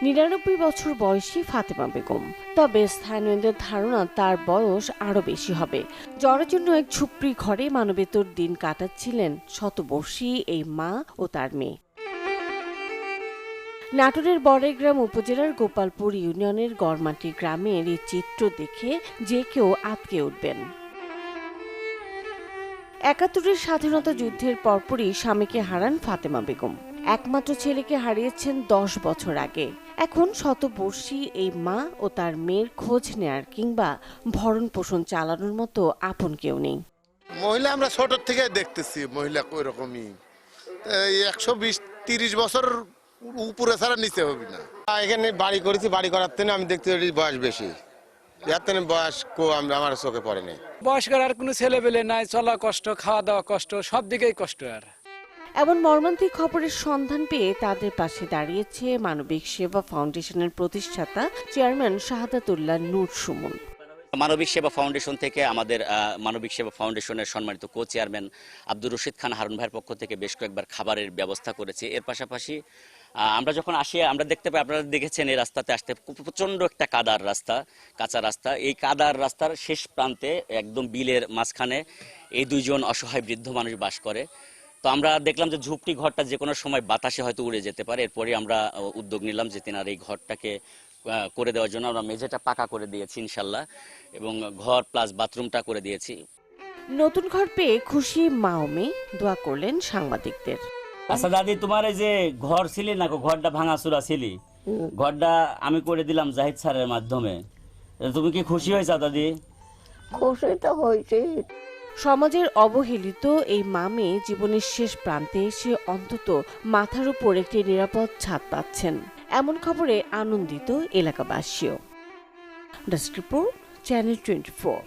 ৯৯ বছর বয়সী ফাতেমা বেগম। তবে স্থানীয়দের ধারণা তার বয়স আরো বেশি হবে। জ্বরের জন্য এক ঝুপড়ি ঘরে মানবেতর দিন কাটাচ্ছিলেন শতবর্ষী এই মা ও তার মেয়ে। নাটোরের বড়াইগ্রাম উপজেলার গোপালপুর ইউনিয়নের গড়মাটি গ্রামের এই চিত্র দেখে যে কেউ আঁতকে উঠবেন। ৭১-এর স্বাধীনতা যুদ্ধের পরপরই স্বামীকে হারান ফাতেমা বেগম। একমাত্র ছেলেকে হারিয়েছেন ১০ বছর আগে। এখন শতবর্ষী এই মা ও তার মেয়ের খোঁজ নেয়ার কিংবা ভরণ পোষণ চালানোর মতো আপন কেউ নেই। মহিলা আমরা ছোট থেকে দেখতেছি, মহিলা ওই রকমই ১২০-৩০ বছর উপরে ছাড়া নিচে হবে না। এখানে বাড়ি করেছি, বাড়ি করার থেকে আমি দেখতে পারি বয়স বেশি, এর থেকে বয়স আমার চোখে পড়ে নাই। বয়স্কর আর কোনো ছেলে পেলে নাই, চলা কষ্ট, খাওয়া দাওয়া কষ্ট, সব দিকেই কষ্ট। আর এমন মর্মান্তিক খবরের সন্ধান পেয়ে তাদের পাশে দাঁড়িয়েছে মানবিক সেবা ফাউন্ডেশনের প্রতিষ্ঠাতা চেয়ারম্যান শাহাদাতুল্লাহ নূর সুমন। মানবিক সেবা ফাউন্ডেশন থেকে আমাদের মানবিক সেবা ফাউন্ডেশনের সম্মানিত কো চেয়ারম্যান আব্দুর রশিদ খান হারুন ভাইয়ের পক্ষ থেকে বেশ কয়েকবার খাবারের ব্যবস্থা করেছে। এর পাশাপাশি আমরা যখন আসি আমরা দেখতে পাই, আপনারা দেখেছেন এই রাস্তাতে আসতে প্রচণ্ড একটা কাদার রাস্তা, কাঁচা রাস্তা। এই কাদার রাস্তার শেষ প্রান্তে একদম বিলের মাঝখানে এই দুইজন অসহায় বৃদ্ধ মানুষ বাস করে। তো আমরা দেখলাম যে ঝুপড়ি ঘরটা যে কোনো সময় বাতাসে হয়তো উড়ে যেতে পারে। এরপরে আমরা উদ্যোগ নিলাম যে তেনার এই ঘরটাকে করে দেওয়ার জন্য আমরা মেঝেটা পাকা করে দিয়েছি ইনশাল্লাহ, এবং ঘর প্লাস বাথরুমটা করে দিয়েছি। নতুন ঘর পেয়ে খুশি মা ও মেয়ে দোয়া করলেন সাংবাদিকদের। আচ্ছা দাদি, তোমার এই যে ঘর ছিলি না, ঘরটা ভাঙাচুরা ছিলি, ঘরটা আমি করে দিলাম জাহিদ স্যারের মাধ্যমে। তুমি কি খুশি হয়েছ দাদি? খুশি তো হয়েছে। সমাজের অবহেলিত এই মা মেয়ে জীবনের শেষ প্রান্তে এসে অন্তত মাথার উপর একটি নিরাপদ ছাদ পাচ্ছেন, এমন খবরে আনন্দিত এলাকাবাসীও। Desk report, channel 24।